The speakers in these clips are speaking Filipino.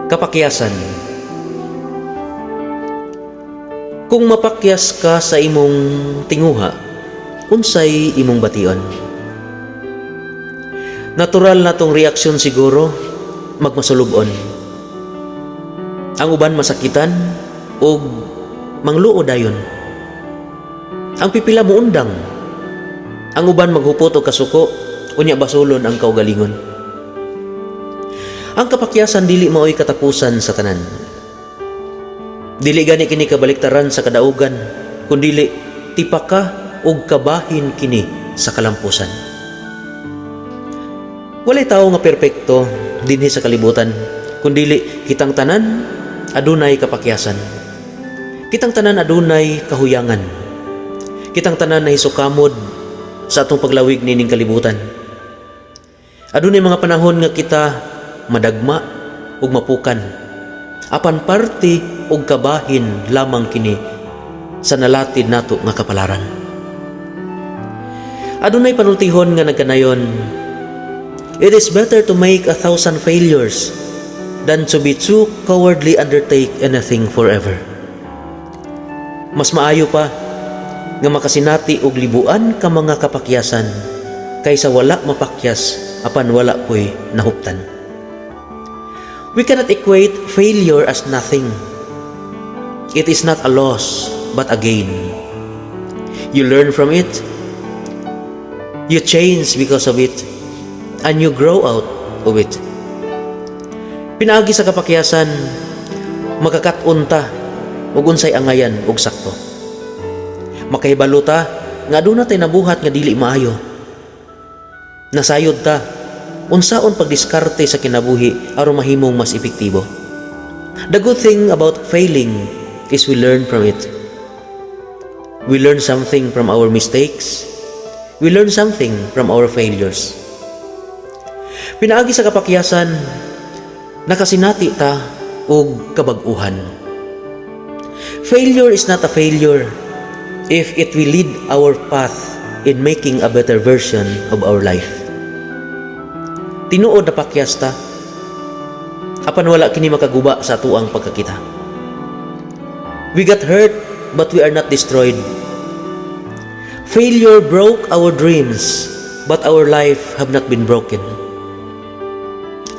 Kapakyasan. Kung mapakyas ka sa imong tinguha, unsay imong bation? Natural na tong reaksyon siguro, magmasulubon. Ang uban masakitan o mangluo dayon. Ang pipila mo undang. Ang uban maghupot o kasuko, unya basulon ang kaugalingon. Ang kapakyasan dili mao'y katapusan sa tanan. Dili gani kini kabaliktaran sa kadaugan, kundili tipaka og kabahin kini sa kalampusan. Walay tawo nga perpekto dinhi sa kalibutan, kundili kitang tanan adunay kapakyasan. Kitang tanan adunay kahuyangan. Kitang tanan nahisukamod sa atong paglawig nining kalibutan. Adunay mga panahon nga kita madagma ug mapukan. Apan parte og kabahin lamang kini sa nalatid nato nga kapalaran. Adunay panultihon nga nagkanayon, it is better to make 1,000 failures than to be too cowardly undertake anything forever. Mas maayo pa nga makasinati og libuan ka mga kapakyasan kaysa wala mapakyas apan wala ko'y nahuptan. We cannot equate failure as nothing. It is not a loss, but a gain. You learn from it, you change because of it, and you grow out of it. Pinaagi sa kapakyasan, makakatunta ug unsay angayan ug sakto. Makahibalo ta nga aduna tay nabuhat nga dili maayo. Nasayod ta unsaon pagdiskarte sa kinabuhi aron mahimong mas epektibo. The good thing about failing is we learn from it. We learn something from our mistakes. We learn something from our failures. Pinaagi sa kapakyasan, nakasinati ta og kabag-uhan. Failure is not a failure if it will lead our path in making a better version of our life. Tinuod na pakyas ta, apan wala kini makaguba sa atuang pagkakita. We got hurt, but we are not destroyed. Failure broke our dreams, but our life have not been broken.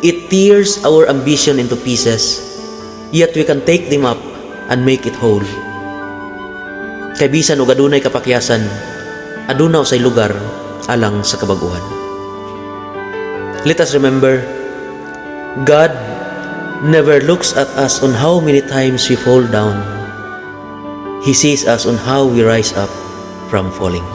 It tears our ambition into pieces, yet we can take them up and make it whole. Kay bisan og adunay kapakyasan, aduna usay lugar alang sa kabaguhan. Let us remember, God never looks at us on how many times we fall down. He sees us on how we rise up from falling.